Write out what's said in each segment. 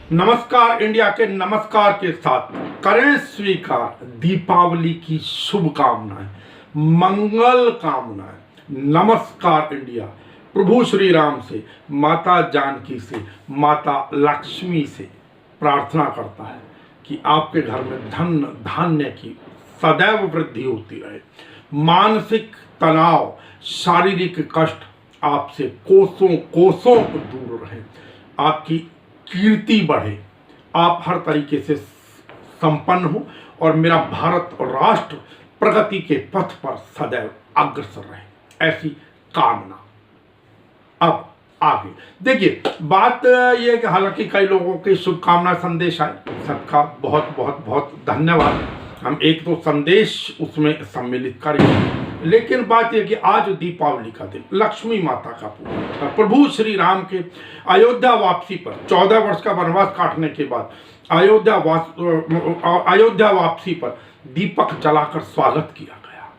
नमस्कार इंडिया के नमस्कार के साथ करें स्वीकार दीपावली की शुभकामनाएं, मंगल कामनाएं। नमस्कार इंडिया प्रभु श्री राम से, माता जानकी से, माता लक्ष्मी से प्रार्थना करता है कि आपके घर में धन धान्य की सदैव वृद्धि होती रहे, मानसिक तनाव, शारीरिक कष्ट आपसे कोसों कोसों दूर रहे, आपकी कीर्ति बढ़े, आप हर तरीके से संपन्न हो और मेरा भारत और राष्ट्र प्रगति के पथ पर सदैव अग्रसर रहे, ऐसी कामना। अब आगे देखिए, बात यह कि हालांकि कई लोगों के शुभकामना संदेश आए, सबका बहुत बहुत बहुत धन्यवाद। हम एक तो संदेश उसमें सम्मिलित करेंगे, लेकिन बात यह कि आज दीपावली का दिन, लक्ष्मी माता का पूजा, प्रभु श्री राम के अयोध्या वापसी पर 14 वर्ष का वनवास काटने के बाद अयोध्या वापसी पर दीपक जलाकर स्वागत किया गया।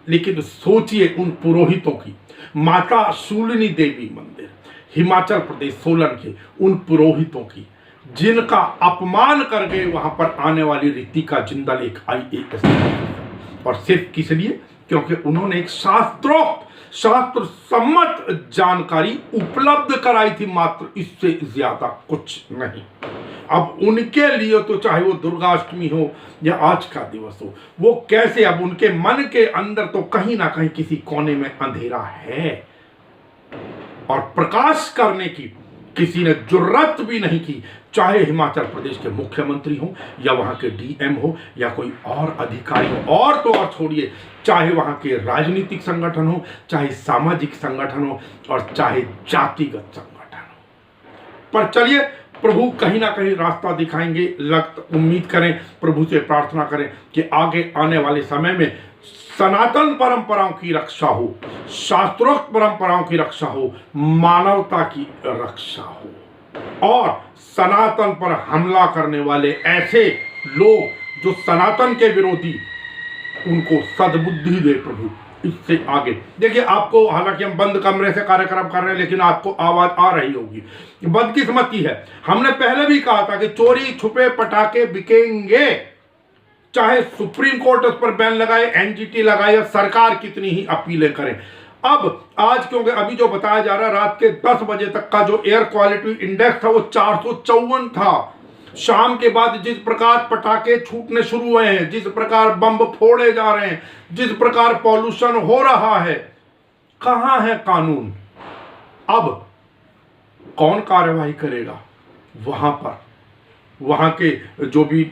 लेकिन सोचिए उन पुरोहितों की, माता शूलिनी देवी मंदिर हिमाचल प्रदेश सोलन के उन पुरोहितों की, जिनका अपमान कर गए वहां पर आने वाली ऋतिका जिंदल, एक IAS, और सिर्फ किस लिए? क्योंकि उन्होंने एक शास्त्र सम्मत जानकारी उपलब्ध कराई थी, मात्र इससे ज्यादा कुछ नहीं। अब उनके लिए तो चाहे वो दुर्गाष्टमी हो या आज का दिवस हो, वो कैसे, अब उनके मन के अंदर तो कहीं ना कहीं किसी कोने में अंधेरा है और प्रकाश करने की किसी ने जुर्रत भी नहीं की, चाहे हिमाचल प्रदेश के मुख्यमंत्री हो या वहां के DM हो या कोई और अधिकारी हो, और तो और छोड़िए, चाहे वहां के राजनीतिक संगठन हो, चाहे सामाजिक संगठन हो और चाहे जातिगत संगठन हो। पर चलिए, प्रभु कहीं ना कहीं रास्ता दिखाएंगे, उम्मीद करें, प्रभु से प्रार्थना करें कि आगे आने वाले समय में सनातन परंपराओं की रक्षा हो, शास्त्रोक्त परंपराओं की रक्षा हो, मानवता की रक्षा हो, और सनातन पर हमला करने वाले ऐसे लोग जो सनातन के विरोधी, उनको सद्बुद्धि दे प्रभु। इससे आगे देखिए, आपको हालांकि हम बंद कमरे से कार्यक्रम कर रहे हैं, लेकिन आपको आवाज आ रही होगी। बदकिस्मती है, हमने पहले भी कहा था कि चोरी छुपे पटाखे बिकेंगे, चाहे सुप्रीम कोर्ट उस पर बैन लगाए, NGT लगाए, या सरकार कितनी ही अपीलें करें। अब आज क्योंकि अभी जो बताया जा रहा है, रात के 10 बजे तक का जो एयर क्वालिटी इंडेक्स था वो 454 था। शाम के बाद जिस प्रकार पटाखे छूटने शुरू हुए हैं, जिस प्रकार बम फोड़े जा रहे हैं, जिस प्रकार पॉल्यूशन हो रहा है, कहां है कानून? अब कौन कार्यवाही करेगा? वहां के जो भी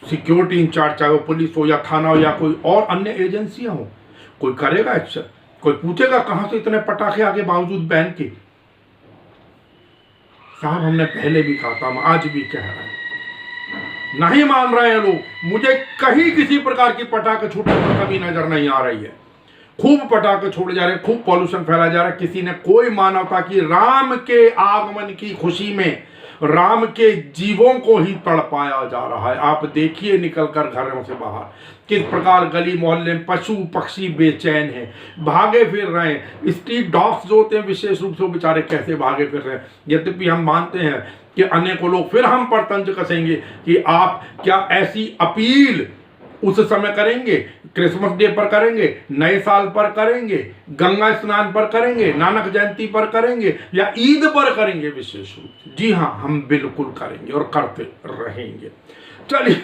सिक्योरिटी इंचार्ज, चाहे वो पुलिस हो या थाना हो या कोई और अन्य एजेंसियां हो, कोई करेगा एक्शन? कोई पूछेगा कहां से इतने पटाखे आगे बावजूद बैन के? साहब, हमने पहले भी कहा था, हम आज भी कह रहे हैं, नहीं मान रहे हैं लोग। मुझे कहीं किसी प्रकार की पटाखे छूटने पर कभी नजर नहीं आ रही है। खूब पटाखे छोड़े जा रहे हैं, खूब पॉल्यूशन फैलाया जा रहा है। किसी ने कोई मानवता की, राम के आगमन की खुशी में राम के जीवों को ही तड़पाया जा रहा है। आप देखिए निकलकर घरों से बाहर किस प्रकार गली मोहल्ले में पशु पक्षी बेचैन हैं, भागे फिर रहे हैं। स्ट्रीट डॉग्स जो होते हैं विशेष रूप से, वो बेचारे कैसे भागे फिर रहे हैं। यद्यपि हम मानते हैं कि अनेकों लोग फिर हम पर तंज कसेंगे कि आप क्या ऐसी अपील उस समय करेंगे, क्रिसमस डे पर करेंगे, नए साल पर करेंगे, गंगा स्नान पर करेंगे, नानक जयंती पर करेंगे, या ईद पर करेंगे विशेष रूप से? जी हाँ, हम बिल्कुल करेंगे और करते रहेंगे। चलिए,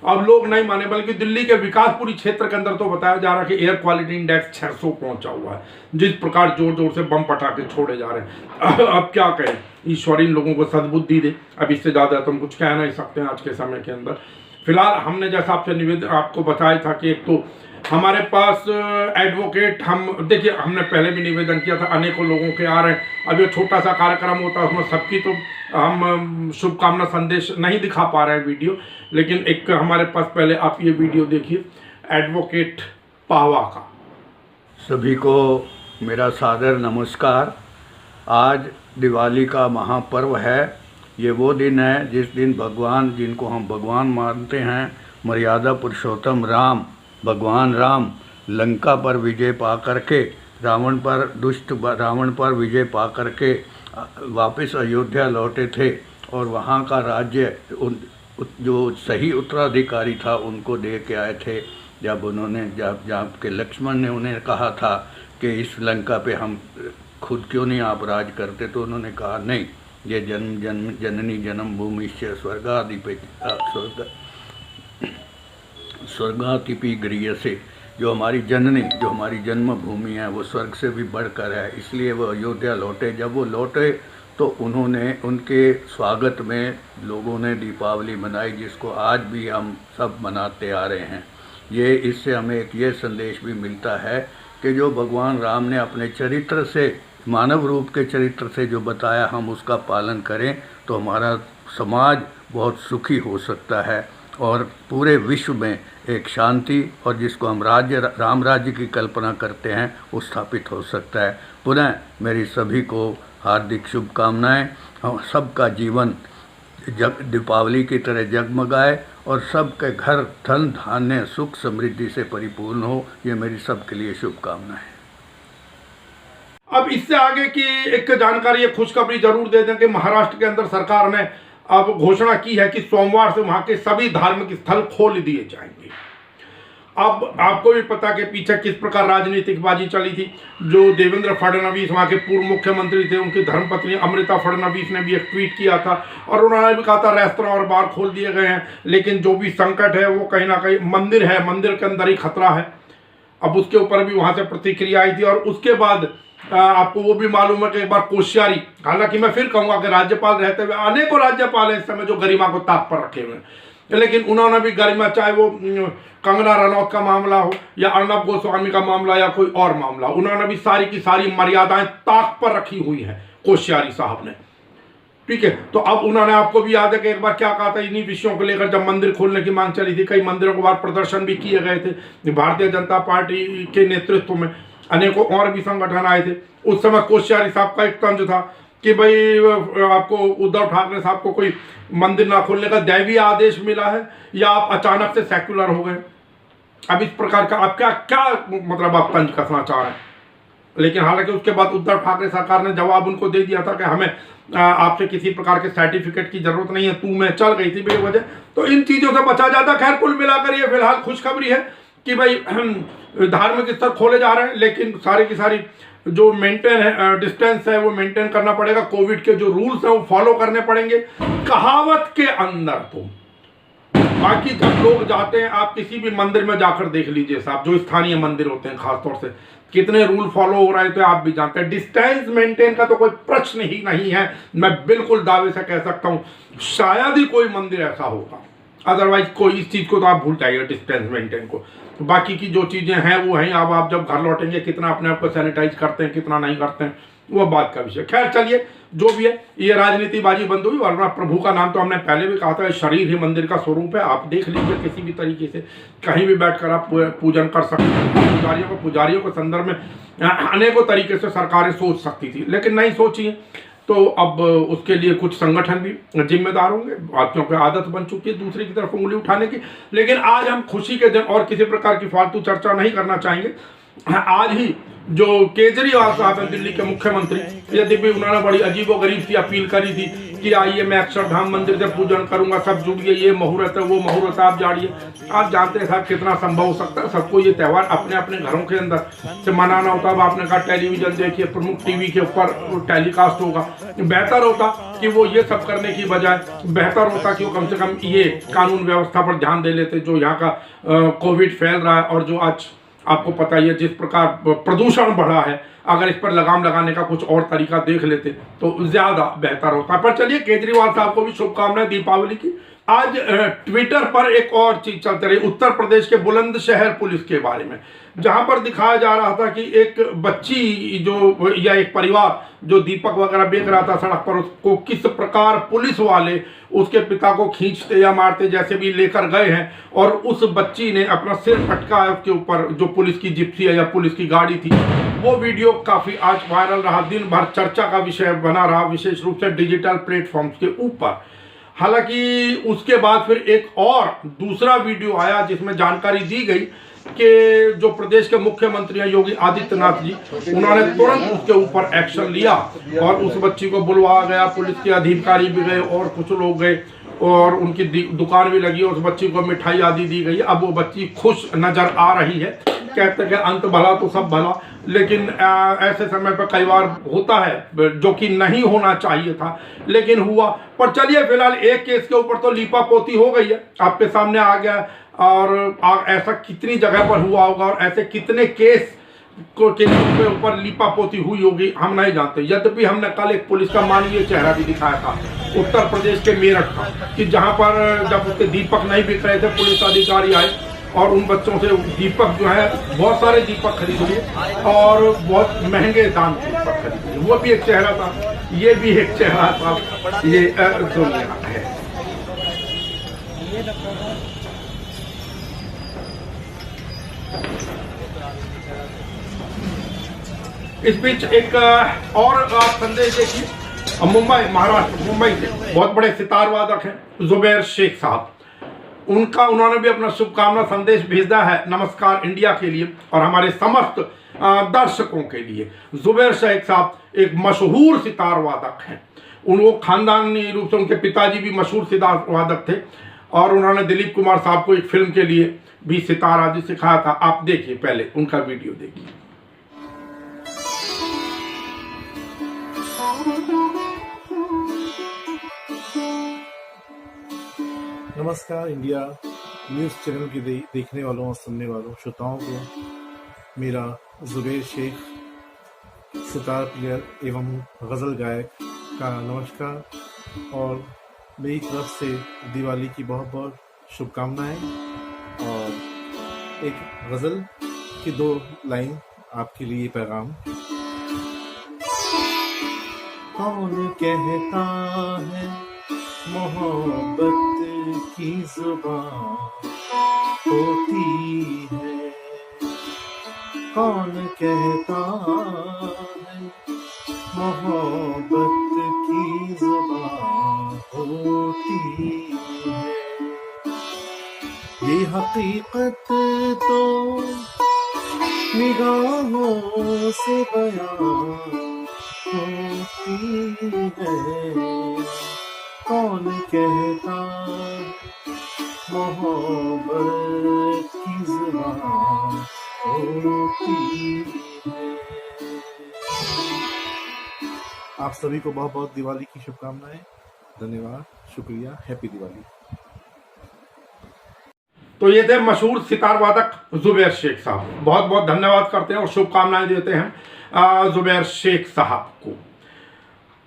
अब लोग नहीं माने, बल्कि दिल्ली के विकासपुरी क्षेत्र के अंदर तो बताया जा रहा है कि एयर क्वालिटी इंडेक्स 600 पहुंचा हुआ है। जिस प्रकार जोर जोर से बम पटाखे छोड़े जा रहे हैं, अब क्या कहें, ईश्वर इन लोगों को सद्बुद्धि दे। अब इससे ज्यादा तो हम कुछ कह नहीं सकते हैं आज के समय के अंदर। फिलहाल हमने जैसा आपसे निवेदन आपको बताया था कि एक तो हमारे पास एडवोकेट, हम देखिए, हमने पहले भी निवेदन किया था, अनेकों लोगों के आ रहे हैं। अब ये छोटा सा कार्यक्रम होता है, उसमें सबकी तो हम शुभकामना संदेश नहीं दिखा पा रहे हैं वीडियो, लेकिन एक हमारे पास पहले आप ये वीडियो देखिए एडवोकेट पाहवा का। सभी को मेरा सादर नमस्कार। आज दिवाली का महापर्व है। ये वो दिन है जिस दिन भगवान, जिनको हम भगवान मानते हैं, मर्यादा पुरुषोत्तम राम, भगवान राम लंका पर विजय पा करके, रावण पर विजय पा करके वापस अयोध्या लौटे थे। और वहाँ का राज्य जो सही उत्तराधिकारी था उनको दे के आए थे। जब उन्होंने जब के लक्ष्मण ने उन्हें कहा था कि इस लंका पे हम खुद क्यों नहीं आप राज करते, तो उन्होंने कहा नहीं, ये जननी जन्म भूमि से स्वर्गातिपि गृह से, जो हमारी जननी, जो हमारी जन्मभूमि है वो स्वर्ग से भी बढ़कर है। इसलिए वो अयोध्या लौटे। जब वो लौटे तो उन्होंने, उनके स्वागत में लोगों ने दीपावली मनाई, जिसको आज भी हम सब मनाते आ रहे हैं। ये इससे हमें एक ये संदेश भी मिलता है कि जो भगवान राम ने अपने चरित्र से, मानव रूप के चरित्र से जो बताया, हम उसका पालन करें तो हमारा समाज बहुत सुखी हो सकता है और पूरे विश्व में एक शांति और जिसको हम राम राज्य की कल्पना करते हैं वो स्थापित हो सकता है। पुनः मेरी सभी को हार्दिक शुभकामनाएं। हम सबका जीवन दीपावली की तरह जगमगाए और सबके घर धन धान्य सुख समृद्धि से परिपूर्ण हो, ये मेरी सबके लिए शुभकामनाएं। अब इससे आगे की एक जानकारी, एक खुशखबरी जरूर दे दें कि महाराष्ट्र के अंदर सरकार ने अब घोषणा की है कि सोमवार से वहां के सभी धार्मिक स्थल खोल दिए जाएंगे। अब आपको भी पता कि पीछे किस प्रकार राजनीतिक बाजी चली थी। जो देवेंद्र फडणवीस वहाँ के पूर्व मुख्यमंत्री थे, उनकी धर्मपत्नी अमृता फडणवीस ने भी एक ट्वीट किया था और उन्होंने भी कहा था रेस्तरां और बार खोल दिए गए हैं, लेकिन जो भी संकट है वो कहीं ना कहीं मंदिर है, मंदिर के अंदर ही खतरा है। अब उसके ऊपर भी वहाँ से प्रतिक्रिया आई थी। और उसके बाद आपको वो भी मालूम है कि एक बार कोश्यारी, हालांकि मैं फिर कहूँगा कि राज्यपाल रहते हुए अनेकों राज्यपाल हैं इस समय जो गरिमा को ताक पर रखे हुए हैं, लेकिन उन्होंने भी गरिमा, चाहे वो कंगना रनौत का मामला हो या अर्नब गोस्वामी का मामला या कोई और मामला, उन्होंने भी सारी की सारी मर्यादाएं ताक पर रखी हुई हैं कोश्यारी साहब ने। ठीक है, तो अब उन्होंने, आपको भी याद है कि एक बार क्या कहा था इन्हीं विषयों को लेकर, जब मंदिर खोलने की मांग चली थी, कई मंदिरों के बाद प्रदर्शन भी किए गए थे। भारतीय जनता पार्टी के नेतृत्व में अनेकों और भी संगठन आए थे। उस समय कोश्यारी साहब का एक तंज था कि भाई आपको उद्धव ठाकरे साहब को कोई मंदिर ना खोलने का दैवीय आदेश मिला है या आप अचानक से सेक्युलर हो गए। अब इस प्रकार का आप क्या मतलब आप तंज कसना चाह रहे हैं। लेकिन हालांकि उसके बाद उद्धव ठाकरे सरकार ने जवाब उनको दे दिया था कि हमें आपसे किसी प्रकार के सर्टिफिकेट की जरूरत नहीं है, तू मैं चल गई थी बेवजह, तो इन चीजों से बचा जाता। खैर, कुल मिलाकर ये फिलहाल खुशखबरी है कि भाई धार्मिक स्थल खोले जा रहे हैं, लेकिन सारी की सारी जो मेंटेन है, डिस्टेंस है, वो मेंटेन करना पड़ेगा। कोविड के जो रूल्स हैं वो फॉलो करने पड़ेंगे कहावत के अंदर। तो बाकी जब लोग जाते हैं, आप किसी भी मंदिर में जाकर देख लीजिए साहब, जो स्थानीय मंदिर होते हैं खासतौर से, कितने रूल फॉलो हो रहे थे आप भी जानते हैं। डिस्टेंस मेंटेन का तो कोई प्रश्न ही नहीं है। मैं बिल्कुल दावे से कह सकता हूं शायद ही कोई मंदिर ऐसा होगा, अदरवाइज कोई इस चीज को तो आप भूल जाइए, डिस्टेंस मेंटेन को। तो बाकी की जो चीजें हैं वो हैं। अब आप जब घर लौटेंगे कितना अपने आप को सैनिटाइज करते हैं, कितना नहीं करते हैं, वो बात का विषय। खैर चलिए, जो भी है, ये राजनीति बाजी बंद हुई। वरना प्रभु का नाम तो हमने पहले भी कहा था, शरीर ही मंदिर का स्वरूप है। आप देख लीजिए, किसी भी तरीके से कहीं भी बैठकर आप पूजन कर सकते हैं। पुजारियों के संदर्भ में अनेकों तरीके से सरकारें सोच सकती थी, लेकिन नहीं सोची है। तो अब उसके लिए कुछ संगठन भी जिम्मेदार होंगे, क्योंकि आदत बन चुकी है दूसरी की तरफ उंगली उठाने की। लेकिन आज हम खुशी के दिन और किसी प्रकार की फालतू चर्चा नहीं करना चाहेंगे। आज ही जो केजरीवाल साहब हैं, दिल्ली के मुख्यमंत्री, यदि भी उन्होंने बड़ी अजीबोगरीब सी अपील करी थी कि आइए मैं अक्षरधाम मंदिर से पूजन करूंगा, सब जुड़िए, ये मुहूर्त है, वो मुहूर्त है, आप जाड़िए। आप जानते हैं साहब कितना संभव हो सकता है। सबको ये त्यौहार अपने अपने घरों के अंदर से मनाना होता है। आपने कहा टेलीविजन देखिए, प्रमुख टीवी के ऊपर टेलीकास्ट होगा। बेहतर होता कि वो ये सब करने की बजाय, बेहतर होता कि वो कम से कम ये कानून व्यवस्था पर ध्यान दे लेते। जो यहाँ का कोविड फैल रहा है और जो आज आपको पता ही है जिस प्रकार प्रदूषण बढ़ा है, अगर इस पर लगाम लगाने का कुछ और तरीका देख लेते तो ज्यादा बेहतर होता। पर चलिए, केजरीवाल साहब को भी शुभकामनाएं दीपावली की। आज ट्विटर पर एक और चीज चलती रही, उत्तर प्रदेश के बुलंदशहर पुलिस के बारे में, जहां पर दिखाया जा रहा था कि एक बच्ची जो, या एक परिवार जो दीपक वगैरह बेच रहा था सड़क पर, उसको किस प्रकार पुलिस वाले उसके पिता को खींचते या मारते जैसे भी लेकर गए हैं। और उस बच्ची ने अपना सिर फटका है उसके ऊपर, जो पुलिस की जिप्सी है या पुलिस की गाड़ी थी। वो वीडियो काफी आज वायरल रहा, दिन भर चर्चा का विषय बना रहा, विशेष रूप से डिजिटल प्लेटफॉर्म्स के ऊपर। हालांकि उसके बाद फिर एक और दूसरा वीडियो आया जिसमें जानकारी दी गई कि जो प्रदेश के मुख्यमंत्री हैं योगी आदित्यनाथ जी, उन्होंने तुरंत उसके ऊपर एक्शन लिया और उस बच्ची को बुलवाया गया। पुलिस के अधिकारी भी गए और कुछ लोग गए और उनकी दुकान भी लगी, उस बच्ची को मिठाई आदि दी गई। अब वो बच्ची खुश नजर आ रही है। कहते हैं कि अंत भला तो सब भला, लेकिन ऐसे समय पर कई बार होता है जो कि नहीं होना चाहिए था, लेकिन हुआ। पर चलिए, फिलहाल एक केस के ऊपर तो लीपा पोती हो गई है, आपके सामने आ गया। और ऐसा कितनी जगह पर हुआ होगा और ऐसे कितने केस के ऊपर लीपा पोती हुई होगी हम नहीं जानते। यद्यपि हमने कल एक पुलिस का मानवीय चेहरा भी दिखाया था उत्तर प्रदेश के मेरठ का, कि जहां पर जब उसके दीपक नहीं बिक रहे थे, पुलिस अधिकारी आए और उन बच्चों से दीपक जो है, बहुत सारे दीपक खरीद लिए और बहुत महंगे दाम के दीपक खरीद लिए। वो भी एक चेहरा था, ये भी एक चेहरा था। ये दुनिया है। इस बीच एक और संदेश देखिए, मुंबई, महाराष्ट्र, मुंबई से बहुत बड़े सितार वादक हैं जुबैर शेख साहब। उन्होंने भी अपना शुभकामना संदेश भेजा है नमस्कार इंडिया के लिए और हमारे समस्त दर्शकों के लिए। जुबैर शेख साहब एक मशहूर सितार वादक हैं। वो खानदानी रूप से उनके पिताजी भी मशहूर सितार वादक थे और उन्होंने दिलीप कुमार साहब को एक फिल्म के लिए भी सितार आदि सिखाया था। आप देखिए, पहले उनका वीडियो देखिए। नमस्कार इंडिया न्यूज़ चैनल के देखने वालों और सुनने वालों श्रोताओं को मेरा जुबैर शेख सितार प्लेयर एवं गज़ल गायक का नमस्कार और मेरी तरफ से दिवाली की बहुत बहुत शुभकामनाएं। और एक गज़ल की 2 लाइन आपके लिए पैगाम। कौन कहता है मोहब्बत की जुबान होती है, कौन कहता है मोहब्बत की जुबान होती है। ये हकीकत तो निगाहों से बयां होती है। कौन कहता मोहब्बत की जुबान होती है। आप सभी को बहुत बहुत दिवाली की शुभकामनाएं। धन्यवाद, शुक्रिया, हैप्पी दिवाली। तो ये थे मशहूर सितार वादक जुबैर शेख साहब। बहुत बहुत धन्यवाद करते हैं और शुभकामनाएं देते हैं जुबैर शेख साहब को।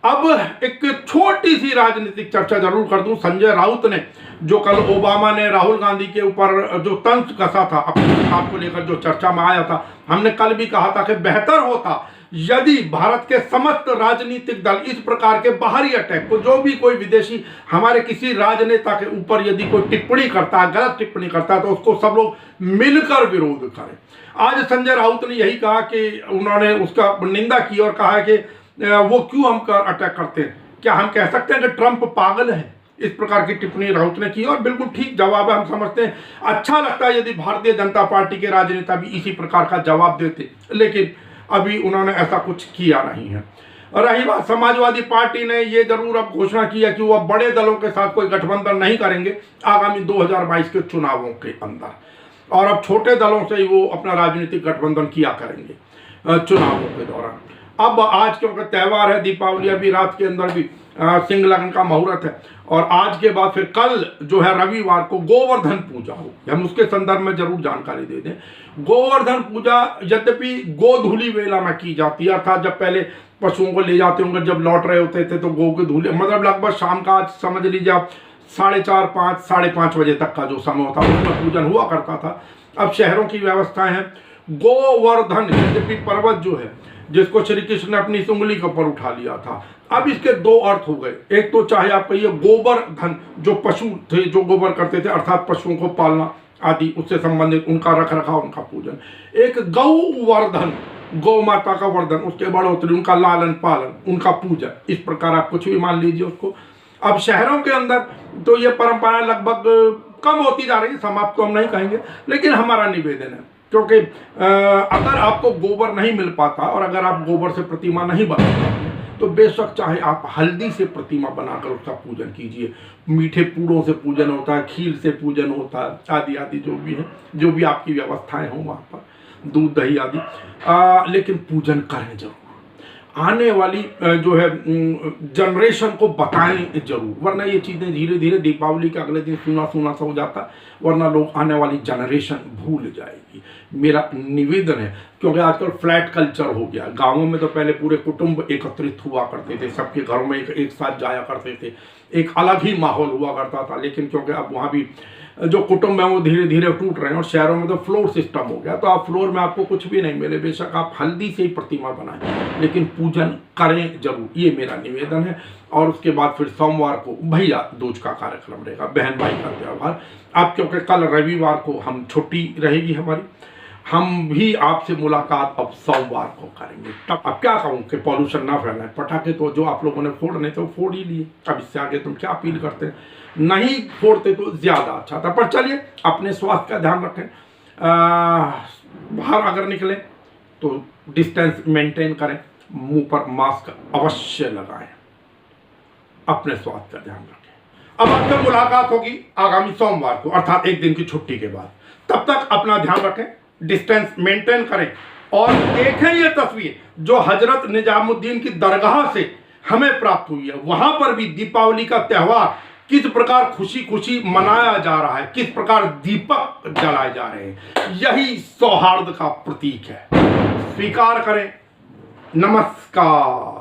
अब एक छोटी सी राजनीतिक चर्चा जरूर कर दूं। संजय राउत ने, जो कल ओबामा ने राहुल गांधी के ऊपर जो तंज कसा था अपने किताब को लेकर, जो चर्चा में आया था, हमने कल भी कहा था कि बेहतर होता यदि भारत के समस्त राजनीतिक दल इस प्रकार के बाहरी अटैक को, जो भी कोई विदेशी हमारे किसी राजनेता के ऊपर यदि कोई टिप्पणी करता है, गलत टिप्पणी करता है, तो उसको सब लोग मिलकर विरोध करें। आज संजय राउत ने यही कहा कि उन्होंने उसका निंदा की और कहा कि वो क्यों हम अटैक करते हैं। क्या हम कह सकते हैं कि ट्रंप पागल है? इस प्रकार की टिप्पणी राउत ने की और बिल्कुल ठीक जवाब है। हम समझते हैं, अच्छा लगता है यदि भारतीय जनता पार्टी के राजनेता भी इसी प्रकार का जवाब देते, लेकिन अभी उन्होंने ऐसा कुछ किया नहीं है। रही बात, समाजवादी पार्टी ने ये जरूर अब घोषणा की है कि वो अब बड़े दलों के साथ कोई गठबंधन नहीं करेंगे आगामी 2022 के चुनावों के अंदर, और अब छोटे दलों से ही वो अपना राजनीतिक गठबंधन किया करेंगे चुनावों के दौरान। अब आज क्योंकि त्यौहार है, दीपावली, अभी रात के अंदर भी सिंह लगन का मुहूर्त है और आज के बाद फिर कल जो है रविवार को गोवर्धन पूजा होगी। हम उसके संदर्भ में जरूर जानकारी दे दें। गोवर्धन पूजा यद्यपि गोधूली वेला में की जाती है, अर्थात जब पहले पशुओं को ले जाते होंगे, जब लौट रहे होते थे तो गो की धूली, मतलब लगभग शाम का, आज समझ लीजिए आप 4:30, 5:30 बजे तक का जो समय होता है उसमें पूजन हुआ करता था। अब शहरों की व्यवस्थाएं हैं। गोवर्धन यद्यपि पर्वत जो है जिसको श्री कृष्ण ने अपनी उंगली के ऊपर उठा लिया था, अब इसके 2 अर्थ हो गए। एक तो चाहे आप कहिए गोबर धन, जो पशु थे जो गोबर करते थे, अर्थात पशुओं को पालना आदि, उससे संबंधित उनका रख रखाव, उनका पूजन। एक गौवर्धन, गौ माता का वर्धन, उसके बढ़ोतरी, उनका लालन पालन, उनका पूजन, इस प्रकार आप कुछ भी मान लीजिए उसको। अब शहरों के अंदर तो ये परंपरा लगभग कम होती जा रही है, समाप्त तो हम नहीं कहेंगे, लेकिन हमारा निवेदन है, क्योंकि अगर आपको गोबर नहीं मिल पाता और अगर आप गोबर से प्रतिमा नहीं बना पाते तो बेशक चाहे आप हल्दी से प्रतिमा बनाकर उसका पूजन कीजिए, मीठे पूड़ों से पूजन होता है, खीर से पूजन होता है, आदि आदि जो भी है, जो भी आपकी व्यवस्थाएं हों वहाँ पर, दूध दही आदि, लेकिन पूजन करें जरूर। आने वाली जो है जनरेशन को बताएं जरूर, वरना ये चीज़ें धीरे धीरे दीपावली के अगले दिन सुना सुना सा हो जाता है, वरना लोग आने वाली जनरेशन भूल जाएगी। मेरा निवेदन है, क्योंकि आजकल फ्लैट कल्चर हो गया, गांवों में तो पहले पूरे कुटुंब एकत्रित हुआ करते थे, सबके घरों में एक साथ जाया करते थे, एक अलग ही माहौल हुआ करता था। लेकिन क्योंकि अब वहाँ भी जो कुटुंब है वो धीरे धीरे टूट रहे हैं और शहरों में तो फ्लोर सिस्टम हो गया, तो आप फ्लोर में आपको कुछ भी नहीं मिले, बेशक आप हल्दी से ही प्रतिमा बनाएं, लेकिन पूजन करें जरूर, ये मेरा निवेदन है। और उसके बाद फिर सोमवार को भैया दूज का कार्यक्रम रहेगा, बहन भाई का त्यौहार। अब क्योंकि कल रविवार को हम छुट्टी रहेगी हमारी, हम भी आपसे मुलाकात अब सोमवार को करेंगे। तब अब क्या कहूँ कि पॉल्यूशन ना फैलाए, पटाखे तो जो आप लोगों ने फोड़ने थे वो फोड़ ही लिए, अब इससे आगे तुम क्या अपील करते हैं, नहीं फोड़ते तो ज़्यादा अच्छा था। पर चलिए, अपने स्वास्थ्य का ध्यान रखें, बाहर अगर निकलें तो डिस्टेंस मेंटेन करें, मुंह पर मास्क अवश्य लगाएं, अपने स्वास्थ्य का ध्यान रखें। अब आपसे मुलाकात होगी आगामी सोमवार को, अर्थात एक दिन की छुट्टी के बाद। तब तक अपना ध्यान रखें, डिस्टेंस मेंटेन करें और देखें ये तस्वीर जो हजरत निजामुद्दीन की दरगाह से हमें प्राप्त हुई है। वहां पर भी दीपावली का त्यौहार किस प्रकार खुशी खुशी मनाया जा रहा है, किस प्रकार दीपक जलाए जा रहे हैं, यही सौहार्द का प्रतीक है। स्वीकार करें। नमस्कार।